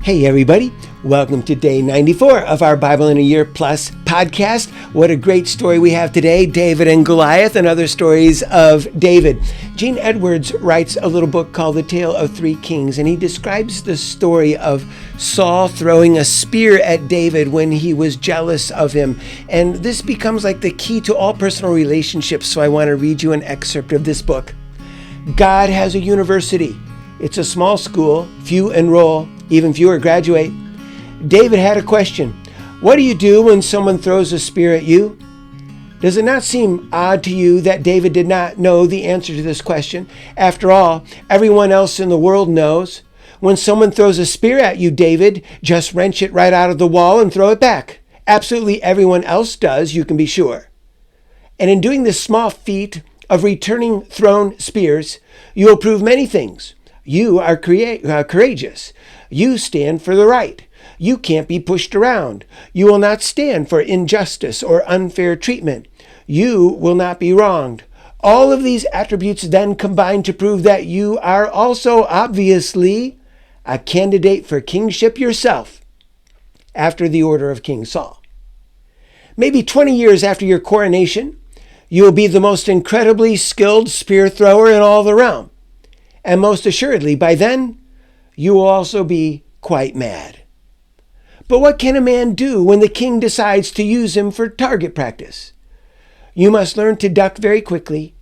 Hey everybody, welcome to day 94 of our Bible in a Year Plus podcast. What a great story we have today, David and Goliath and other stories of David. Gene Edwards writes a little book called The Tale of Three Kings, and he describes the story of Saul throwing a spear at David when he was jealous of him. And this becomes like the key to all personal relationships, so I want to read you an excerpt of this book. God has a university. It's a small school, few enroll, even fewer graduate. David had a question. What do you do when someone throws a spear at you? Does it not seem odd to you that David did not know the answer to this question? After all, everyone else in the world knows. When someone throws a spear at you, David, just wrench it right out of the wall and throw it back. Absolutely everyone else does, you can be sure. And in doing this small feat of returning thrown spears, you will prove many things. You are courageous. You stand for the right. You can't be pushed around. You will not stand for injustice or unfair treatment. You will not be wronged. All of these attributes then combine to prove that you are also obviously a candidate for kingship yourself, after the order of King Saul. Maybe 20 years after your coronation, you will be the most incredibly skilled spear thrower in all the realm. And most assuredly, by then, you will also be quite mad. But what can a man do when the king decides to use him for target practice? You must learn to duck very quickly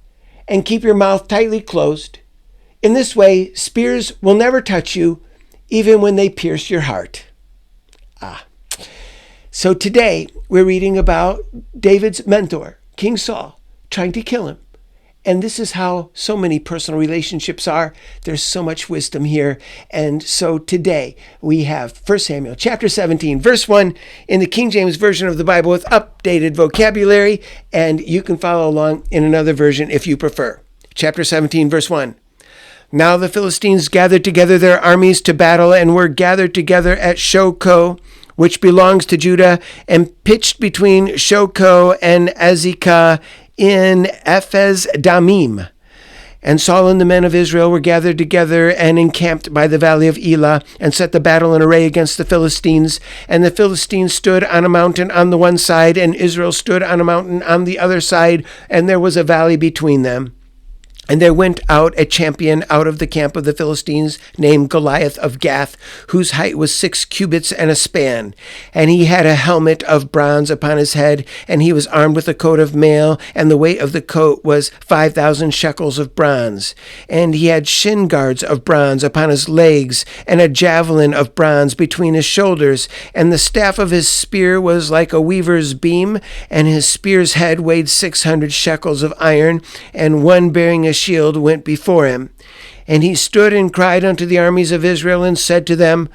and keep your mouth tightly closed. In this way, spears will never touch you, even when they pierce your heart. So today, we're reading about David's mentor, King Saul, trying to kill him. And this is how so many personal relationships are. There's so much wisdom here. And so today we have 1 Samuel chapter 17, verse 1 in the King James Version of the Bible with updated vocabulary. And you can follow along in another version if you prefer. Chapter 17, verse 1. Now the Philistines gathered together their armies to battle and were gathered together at Shochoh, which belongs to Judah, and pitched between Shochoh and Azekah in Ephes Damim. And Saul and the men of Israel were gathered together and encamped by the valley of Elah, and set the battle in array against the Philistines. And the Philistines stood on a mountain on the one side, and Israel stood on a mountain on the other side, and there was a valley between them. And there went out a champion out of the camp of the Philistines named Goliath of Gath, whose height was 6 cubits and a span. And he had a helmet of bronze upon his head, and he was armed with a coat of mail, and the weight of the coat was 5,000 shekels of bronze. And he had shin guards of bronze upon his legs, and a javelin of bronze between his shoulders. And the staff of his spear was like a weaver's beam, and his spear's head weighed 600 shekels of iron, and one bearing a shield went before him. And he stood and cried unto the armies of Israel and said to them,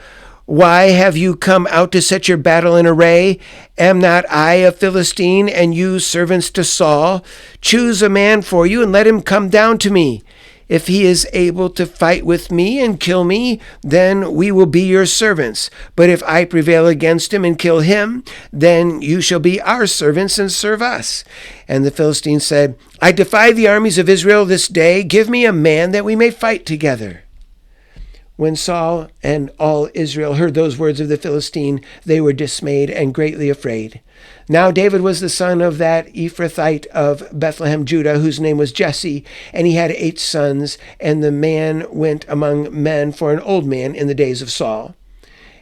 Why have you come out to set your battle in array? Am not I a Philistine, and you servants to Saul? Choose a man for you, and let him come down to me. If he is able to fight with me and kill me, then we will be your servants. But if I prevail against him and kill him, then you shall be our servants and serve us. And the Philistines said, I defy the armies of Israel this day. Give me a man that we may fight together. When Saul and all Israel heard those words of the Philistine, they were dismayed and greatly afraid. Now David was the son of that Ephrathite of Bethlehem, Judah, whose name was Jesse, and he had 8 sons, and the man went among men for an old man in the days of Saul.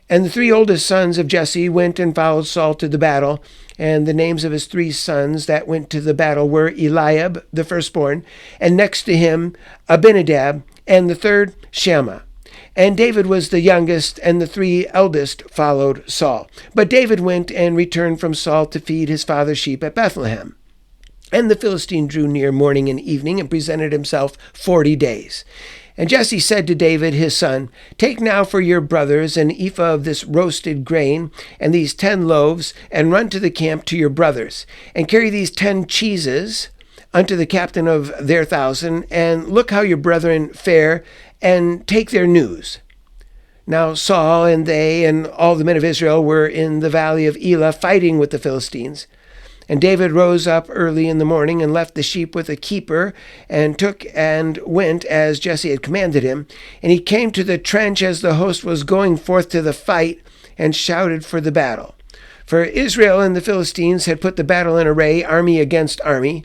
And the 3 oldest sons of Jesse went and followed Saul to the battle, and the names of his 3 sons that went to the battle were Eliab, the firstborn, and next to him Abinadab, and the third Shammah. And David was the youngest, and the 3 eldest followed Saul. But David went and returned from Saul to feed his father's sheep at Bethlehem. And the Philistine drew near morning and evening, and presented himself 40 days. And Jesse said to David his son, Take now for your brothers an ephah of this roasted grain, and these 10 loaves, and run to the camp to your brothers, and carry these 10 cheeses unto the captain of their 1,000, and look how your brethren fare, and take their news. Now Saul and they and all the men of Israel were in the valley of Elah fighting with the Philistines. And David rose up early in the morning and left the sheep with a keeper and took and went as Jesse had commanded him. And he came to the trench as the host was going forth to the fight and shouted for the battle. For Israel and the Philistines had put the battle in array, army against army.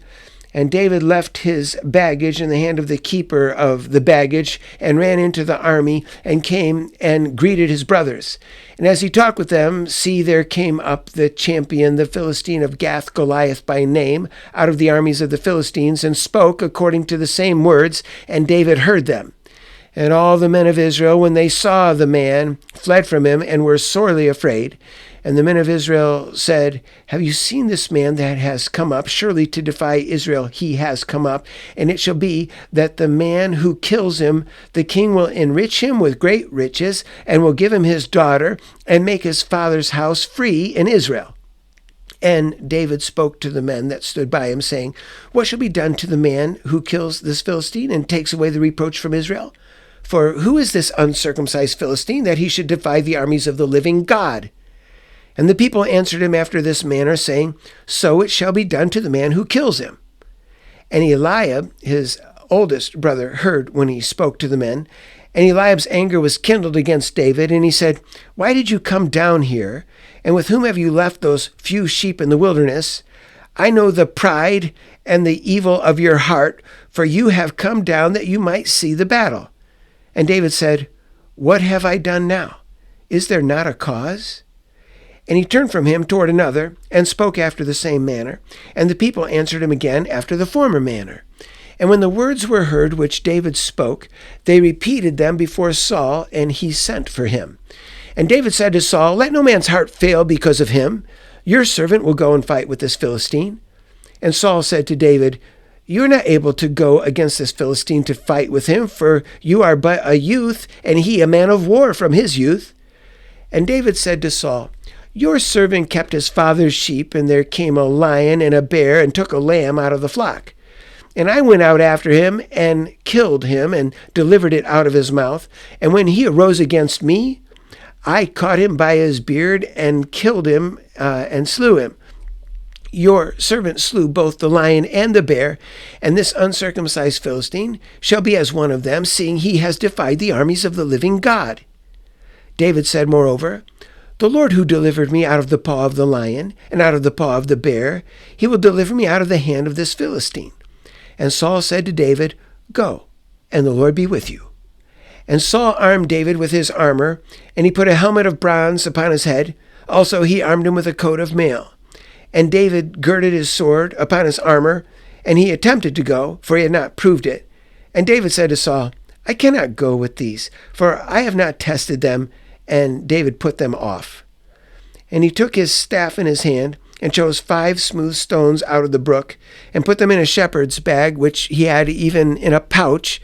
And David left his baggage in the hand of the keeper of the baggage and ran into the army and came and greeted his brothers. And as he talked with them, see, there came up the champion, the Philistine of Gath, Goliath by name, out of the armies of the Philistines, and spoke according to the same words, and David heard them. And all the men of Israel, when they saw the man, fled from him and were sorely afraid. And the men of Israel said, have you seen this man that has come up? Surely to defy Israel he has come up. And it shall be that the man who kills him, the king will enrich him with great riches, and will give him his daughter, and make his father's house free in Israel. And David spoke to the men that stood by him, saying, what shall be done to the man who kills this Philistine and takes away the reproach from Israel? For who is this uncircumcised Philistine that he should defy the armies of the living God? And the people answered him after this manner, saying, so it shall be done to the man who kills him. And Eliab, his oldest brother, heard when he spoke to the men. And Eliab's anger was kindled against David, and he said, why did you come down here? And with whom have you left those few sheep in the wilderness? I know the pride and the evil of your heart, for you have come down that you might see the battle. And David said, what have I done now? Is there not a cause? And he turned from him toward another, and spoke after the same manner. And the people answered him again after the former manner. And when the words were heard which David spoke, they repeated them before Saul, and he sent for him. And David said to Saul, let no man's heart fail because of him. Your servant will go and fight with this Philistine. And Saul said to David, you are not able to go against this Philistine to fight with him, for you are but a youth, and he a man of war from his youth. And David said to Saul, your servant kept his father's sheep, and there came a lion and a bear and took a lamb out of the flock. And I went out after him and killed him and delivered it out of his mouth. And when he arose against me, I caught him by his beard and killed him and slew him. Your servant slew both the lion and the bear, and this uncircumcised Philistine shall be as one of them, seeing he has defied the armies of the living God. David said, moreover, the Lord who delivered me out of the paw of the lion and out of the paw of the bear, he will deliver me out of the hand of this Philistine. And Saul said to David, go, and the Lord be with you. And Saul armed David with his armor, and he put a helmet of bronze upon his head. Also he armed him with a coat of mail. And David girded his sword upon his armor, and he attempted to go, for he had not proved it. And David said to Saul, I cannot go with these, for I have not tested them. And David put them off. And he took his staff in his hand, and chose 5 smooth stones out of the brook, and put them in a shepherd's bag, which he had even in a pouch,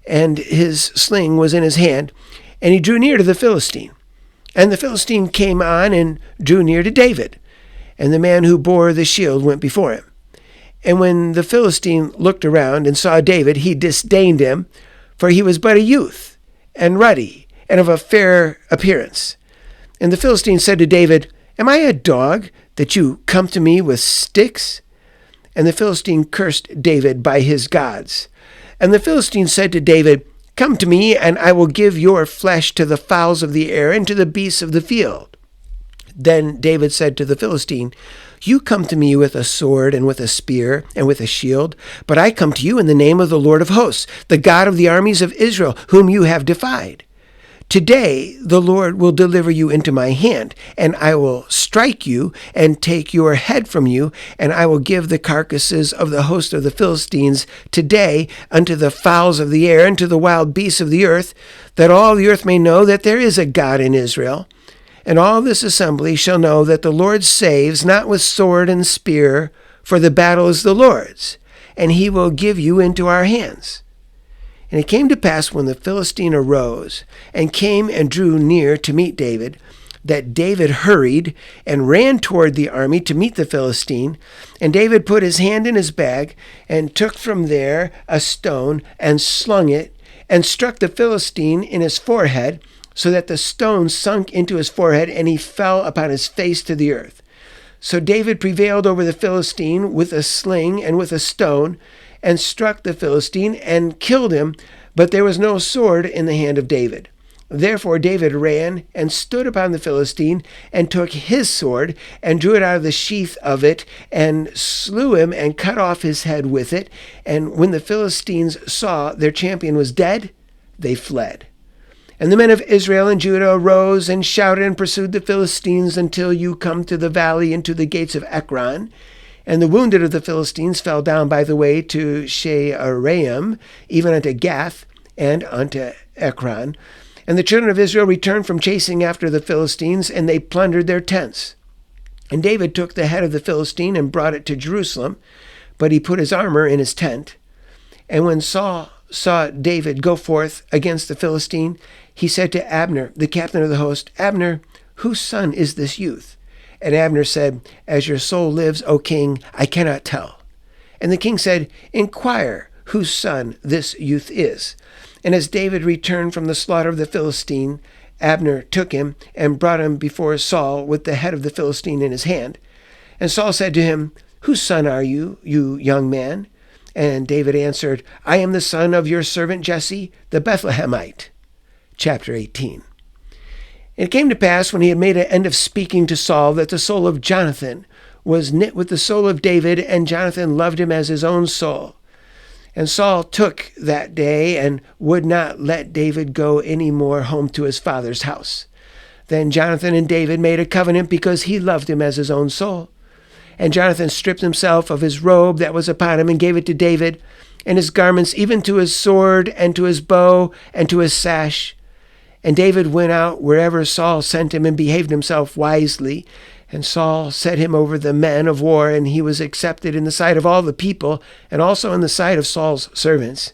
and his sling was in his hand. And he drew near to the Philistine. And the Philistine came on and drew near to David. And the man who bore the shield went before him. And when the Philistine looked around and saw David, he disdained him, for he was but a youth, and ruddy, and of a fair appearance. And the Philistine said to David, am I a dog, that you come to me with sticks? And the Philistine cursed David by his gods. And the Philistine said to David, come to me, and I will give your flesh to the fowls of the air and to the beasts of the field. Then David said to the Philistine, you come to me with a sword and with a spear and with a shield, but I come to you in the name of the Lord of hosts, the God of the armies of Israel, whom you have defied. Today the Lord will deliver you into my hand, and I will strike you and take your head from you, and I will give the carcasses of the host of the Philistines today unto the fowls of the air and to the wild beasts of the earth, that all the earth may know that there is a God in Israel. And all this assembly shall know that the Lord saves, not with sword and spear, for the battle is the Lord's, and he will give you into our hands. And it came to pass when the Philistine arose and came and drew near to meet David, that David hurried and ran toward the army to meet the Philistine. And David put his hand in his bag and took from there a stone and slung it and struck the Philistine in his forehead, so that the stone sunk into his forehead, and he fell upon his face to the earth. So David prevailed over the Philistine with a sling and with a stone, and struck the Philistine and killed him, but there was no sword in the hand of David. Therefore David ran and stood upon the Philistine, and took his sword, and drew it out of the sheath of it, and slew him, and cut off his head with it. And when the Philistines saw their champion was dead, they fled. And the men of Israel and Judah arose and shouted and pursued the Philistines until you come to the valley and to the gates of Ekron. And the wounded of the Philistines fell down by the way to Shearaim, even unto Gath and unto Ekron. And the children of Israel returned from chasing after the Philistines, and they plundered their tents. And David took the head of the Philistine and brought it to Jerusalem, but he put his armor in his tent. And when Saul saw David go forth against the Philistine, he said to Abner, the captain of the host, Abner, whose son is this youth? And Abner said, As your soul lives, O king, I cannot tell. And the king said, Inquire whose son this youth is. And as David returned from the slaughter of the Philistine, Abner took him and brought him before Saul with the head of the Philistine in his hand. And Saul said to him, Whose son are you, you young man? And David answered, I am the son of your servant Jesse, the Bethlehemite. Chapter 18. It came to pass, when he had made an end of speaking to Saul, that the soul of Jonathan was knit with the soul of David, and Jonathan loved him as his own soul. And Saul took that day and would not let David go any more home to his father's house. Then Jonathan and David made a covenant because he loved him as his own soul. And Jonathan stripped himself of his robe that was upon him and gave it to David, and his garments, even to his sword and to his bow and to his sash. And David went out wherever Saul sent him and behaved himself wisely. And Saul set him over the men of war, and he was accepted in the sight of all the people, and also in the sight of Saul's servants.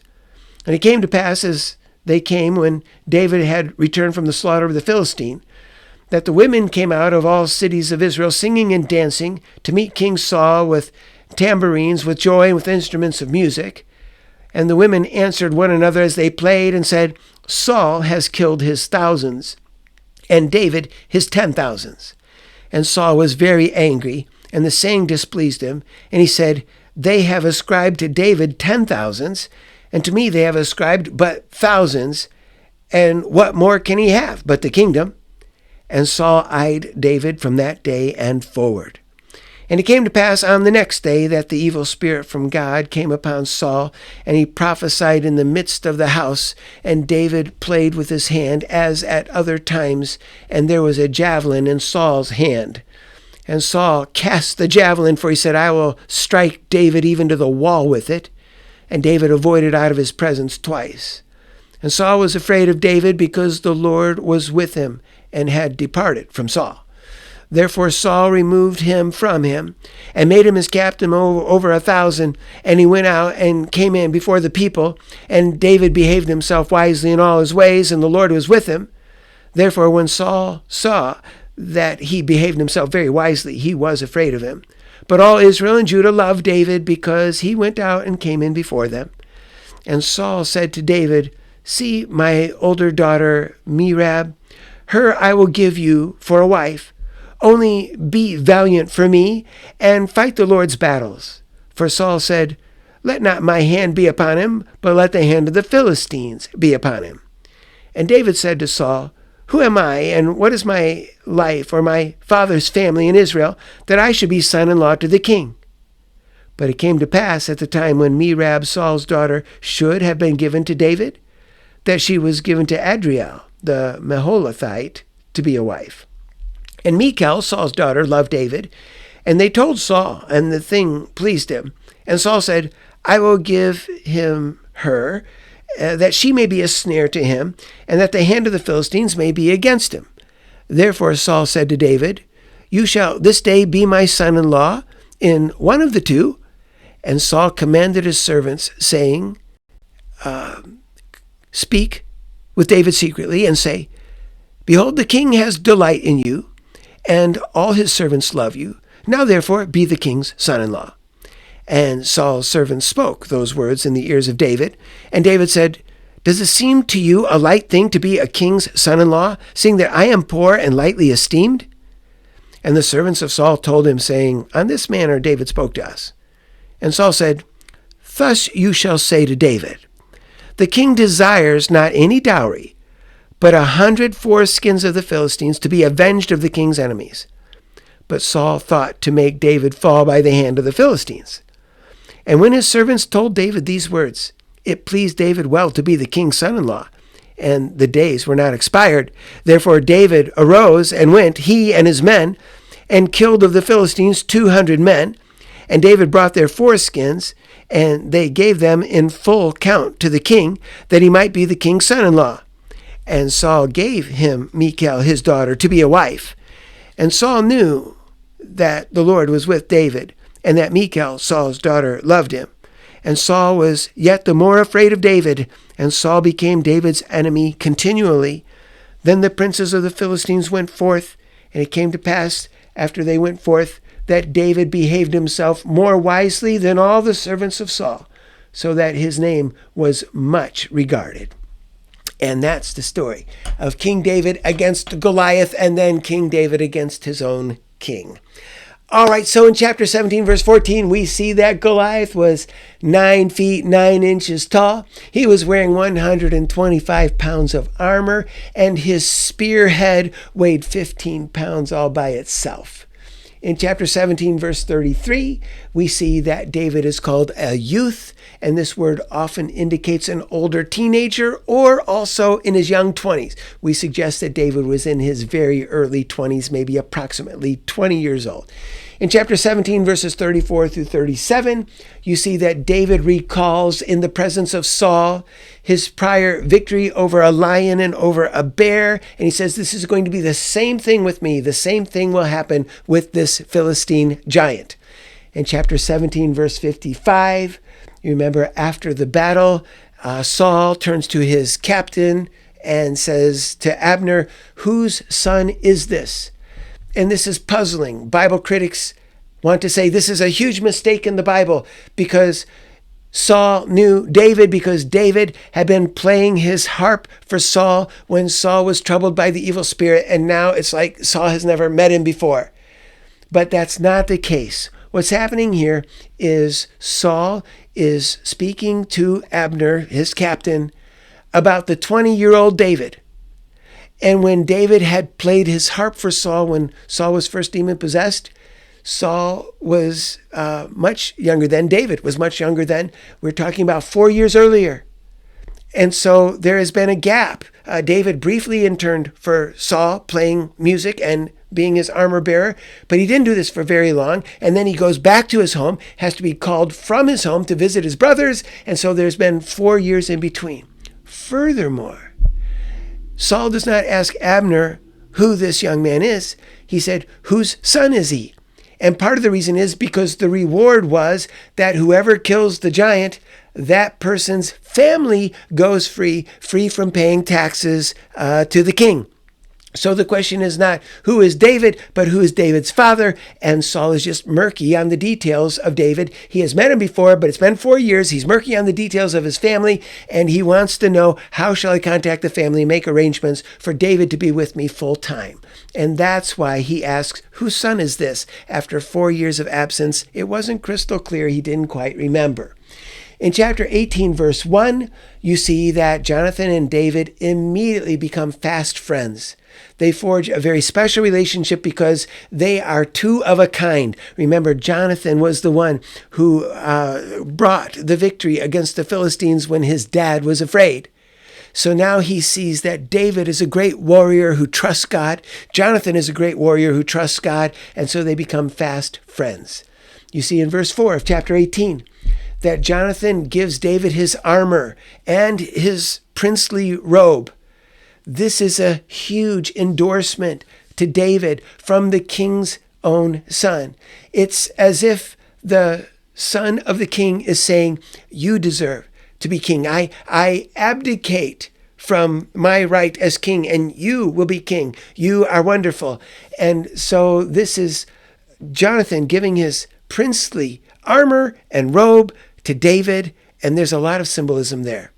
And it came to pass, as they came when David had returned from the slaughter of the Philistine, that the women came out of all cities of Israel, singing and dancing, to meet King Saul with tambourines, with joy, and with instruments of music. And the women answered one another as they played, and said, Saul has killed his thousands, and David his 10,000s. And Saul was very angry, and the saying displeased him. And he said, They have ascribed to David 10,000s, and to me they have ascribed but thousands. And what more can he have but the kingdom? And Saul eyed David from that day and forward. And it came to pass on the next day that the evil spirit from God came upon Saul, and he prophesied in the midst of the house. And David played with his hand as at other times, and there was a javelin in Saul's hand. And Saul cast the javelin, for he said, I will strike David even to the wall with it. And David avoided out of his presence twice. And Saul was afraid of David, because the Lord was with him, and had departed from Saul. Therefore Saul removed him from him, and made him his captain over 1,000. And he went out and came in before the people. And David behaved himself wisely in all his ways, and the Lord was with him. Therefore when Saul saw that he behaved himself very wisely, he was afraid of him. But all Israel and Judah loved David, because he went out and came in before them. And Saul said to David, See my older daughter Merab, her I will give you for a wife. Only be valiant for me, and fight the Lord's battles. For Saul said, Let not my hand be upon him, but let the hand of the Philistines be upon him. And David said to Saul, Who am I, and what is my life or my father's family in Israel, that I should be son-in-law to the king? But it came to pass at the time when Merab, Saul's daughter, should have been given to David, that she was given to Adriel, the Meholathite, to be a wife. And Michal, Saul's daughter, loved David, and they told Saul, and the thing pleased him. And Saul said, I will give him her, that she may be a snare to him, and that the hand of the Philistines may be against him. Therefore Saul said to David, You shall this day be my son-in-law in one of the two. And Saul commanded his servants, saying, Speak with David secretly, and say, Behold, the king has delight in you, and all his servants love you. Now therefore be the king's son-in-law. And Saul's servants spoke those words in the ears of David. And David said, Does it seem to you a light thing to be a king's son-in-law, seeing that I am poor and lightly esteemed? And the servants of Saul told him, saying, On this manner David spoke to us. And Saul said, Thus you shall say to David, The king desires not any dowry, but 100 foreskins of the Philistines to be avenged of the king's enemies. But Saul thought to make David fall by the hand of the Philistines. And when his servants told David these words, it pleased David well to be the king's son-in-law, and the days were not expired. Therefore David arose and went, he and his men, and killed of the Philistines 200 men. And David brought their foreskins, and they gave them in full count to the king, that he might be the king's son-in-law. And Saul gave him Michal his daughter to be a wife. And Saul knew that the Lord was with David, and that Michal, Saul's daughter, loved him. And Saul was yet the more afraid of David, and Saul became David's enemy continually. Then the princes of the Philistines went forth, and it came to pass, after they went forth, that David behaved himself more wisely than all the servants of Saul, so that his name was much regarded. And that's the story of King David against Goliath, and then King David against his own king. All right, so in chapter 17, verse 14, we see that Goliath was 9 feet 9 inches tall. He was wearing 125 pounds of armor, and his spearhead weighed 15 pounds all by itself. In chapter 17, verse 33, we see that David is called a youth, and this word often indicates an older teenager or also in his young 20s. We suggest that David was in his very early 20s, maybe approximately 20 years old. In chapter 17, verses 34 through 37, you see that David recalls in the presence of Saul his prior victory over a lion and over a bear. And he says, this is going to be the same thing with me. The same thing will happen with this Philistine giant. In chapter 17, verse 55, you remember after the battle, Saul turns to his captain and says to Abner, whose son is this? And this is puzzling. Bible critics want to say this is a huge mistake in the Bible because Saul knew David because David had been playing his harp for Saul when Saul was troubled by the evil spirit, and now it's like Saul has never met him before. But that's not the case. What's happening here is Saul is speaking to Abner, his captain, about the 20-year-old David. And when David had played his harp for Saul, when Saul was first demon-possessed, Saul was much younger then. David was much younger then. We're talking about 4 years earlier. And so there has been a gap. David briefly interned for Saul, playing music and being his armor bearer, but he didn't do this for very long. And then he goes back to his home, has to be called from his home to visit his brothers. And so there's been 4 years in between. Furthermore, Saul does not ask Abner who this young man is. He said, whose son is he? And part of the reason is because the reward was that whoever kills the giant, that person's family goes free from paying taxes to the king. So the question is not who is David, but who is David's father. And Saul is just murky on the details of David. He has met him before, but it's been 4 years. He's murky on the details of his family, and he wants to know, how shall I contact the family and make arrangements for David to be with me full time? And that's why he asks, whose son is this? After 4 years of absence, it wasn't crystal clear. He didn't quite remember. In chapter 18, verse 1, you see that Jonathan and David immediately become fast friends. They forge a very special relationship because they are two of a kind. Remember, Jonathan was the one who brought the victory against the Philistines when his dad was afraid. So now he sees that David is a great warrior who trusts God. Jonathan is a great warrior who trusts God. And so they become fast friends. You see in verse 4 of chapter 18 that Jonathan gives David his armor and his princely robe. This is a huge endorsement to David from the king's own son. It's as if the son of the king is saying, you deserve to be king. I abdicate from my right as king, and you will be king. You are wonderful. And so this is Jonathan giving his princely armor and robe to David, and there's a lot of symbolism there.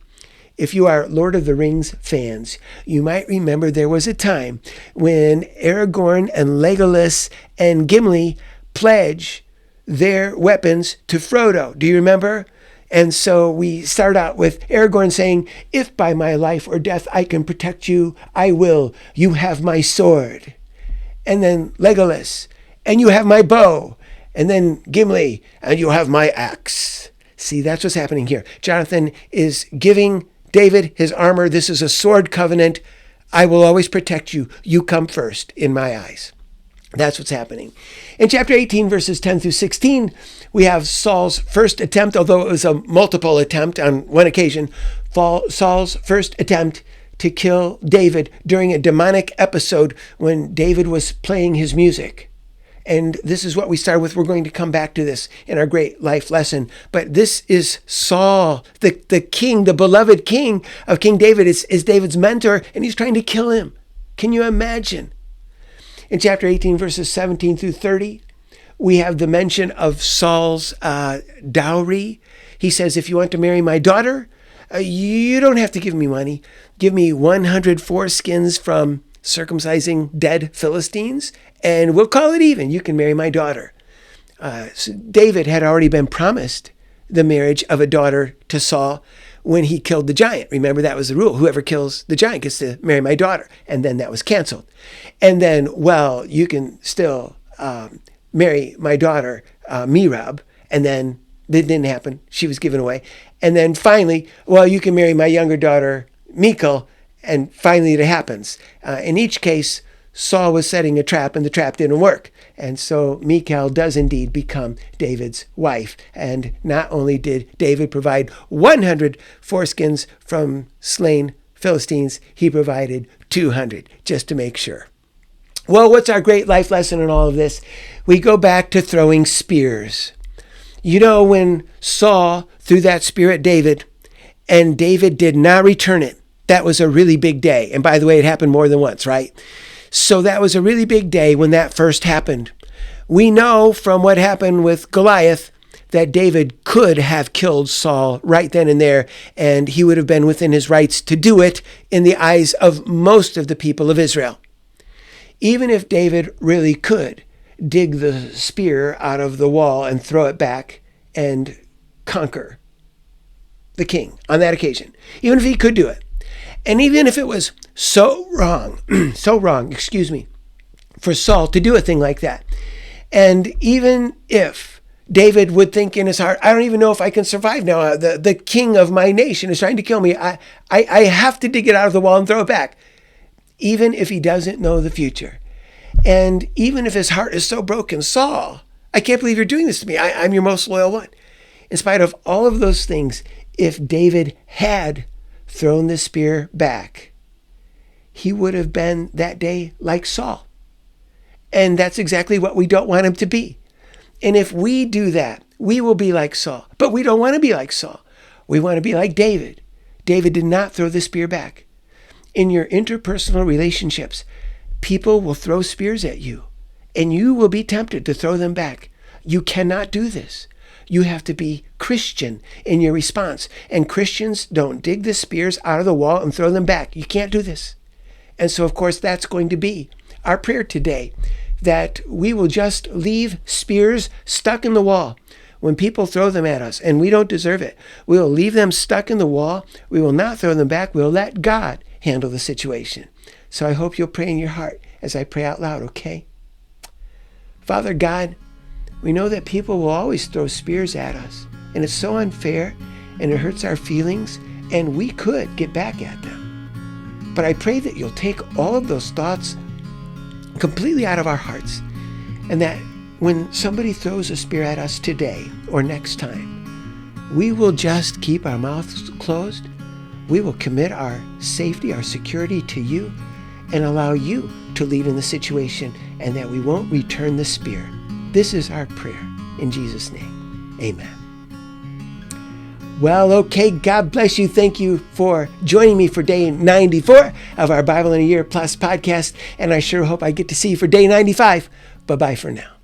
If you are Lord of the Rings fans, you might remember there was a time when Aragorn and Legolas and Gimli pledge their weapons to Frodo. Do you remember? And so we start out with Aragorn saying, "If by my life or death I can protect you, I will. You have my sword." And then Legolas, "And you have my bow." And then Gimli, "And you have my axe." See, that's what's happening here. Jonathan is giving David his armor. This is a sword covenant. I will always protect you. You come first in my eyes. That's what's happening. In chapter 18, verses 10 through 16, we have Saul's first attempt, although it was a multiple attempt on one occasion, Saul's first attempt to kill David during a demonic episode when David was playing his music. And this is what we start with. We're going to come back to this in our great life lesson. But this is Saul, the king, the beloved king of King David, is David's mentor, and he's trying to kill him. Can you imagine? In chapter 18, verses 17 through 30, we have the mention of Saul's dowry. He says, "If you want to marry my daughter, you don't have to give me money. Give me 100 foreskins from circumcising dead Philistines, and we'll call it even. You can marry my daughter." So David had already been promised the marriage of a daughter to Saul when he killed the giant. Remember, that was the rule. Whoever kills the giant gets to marry my daughter. And then that was canceled. And then, well, you can still marry my daughter, Merab. And then that didn't happen. She was given away. And then finally, well, you can marry my younger daughter, Michal. And finally it happens. In each case, Saul was setting a trap and the trap didn't work. And so Michal does indeed become David's wife. And not only did David provide 100 foreskins from slain Philistines, he provided 200 just to make sure. Well, what's our great life lesson in all of this? We go back to throwing spears. You know, when Saul threw that spear at David and David did not return it, that was a really big day. And by the way, it happened more than once, right? So that was a really big day when that first happened. We know from what happened with Goliath that David could have killed Saul right then and there, and he would have been within his rights to do it in the eyes of most of the people of Israel. Even if David really could dig the spear out of the wall and throw it back and conquer the king on that occasion, even if he could do it, and even if it was so wrong, for Saul to do a thing like that, and even if David would think in his heart, I don't even know if I can survive now. The king of my nation is trying to kill me. I have to dig it out of the wall and throw it back. Even if he doesn't know the future. And even if his heart is so broken, Saul, I can't believe you're doing this to me. I'm your most loyal one. In spite of all of those things, if David had thrown the spear back, he would have been that day like Saul. And that's exactly what we don't want him to be. And if we do that, we will be like Saul. But we don't want to be like Saul. We want to be like David. David did not throw the spear back. In your interpersonal relationships, people will throw spears at you, and you will be tempted to throw them back. You cannot do this. You have to be Christian in your response. And Christians don't dig the spears out of the wall and throw them back. You can't do this. And so, of course, that's going to be our prayer today, that we will just leave spears stuck in the wall when people throw them at us and we don't deserve it. We will leave them stuck in the wall. We will not throw them back. We'll let God handle the situation. So I hope you'll pray in your heart as I pray out loud, okay? Father God, we know that people will always throw spears at us, and it's so unfair, and it hurts our feelings, and we could get back at them. But I pray that you'll take all of those thoughts completely out of our hearts, and that when somebody throws a spear at us today or next time, we will just keep our mouths closed. We will commit our safety, our security to you, and allow you to lead in the situation, and that we won't return the spear. This is our prayer in Jesus' name. Amen. Well, okay, God bless you. Thank you for joining me for day 94 of our Bible in a Year Plus podcast, and I sure hope I get to see you for day 95. Bye-bye for now.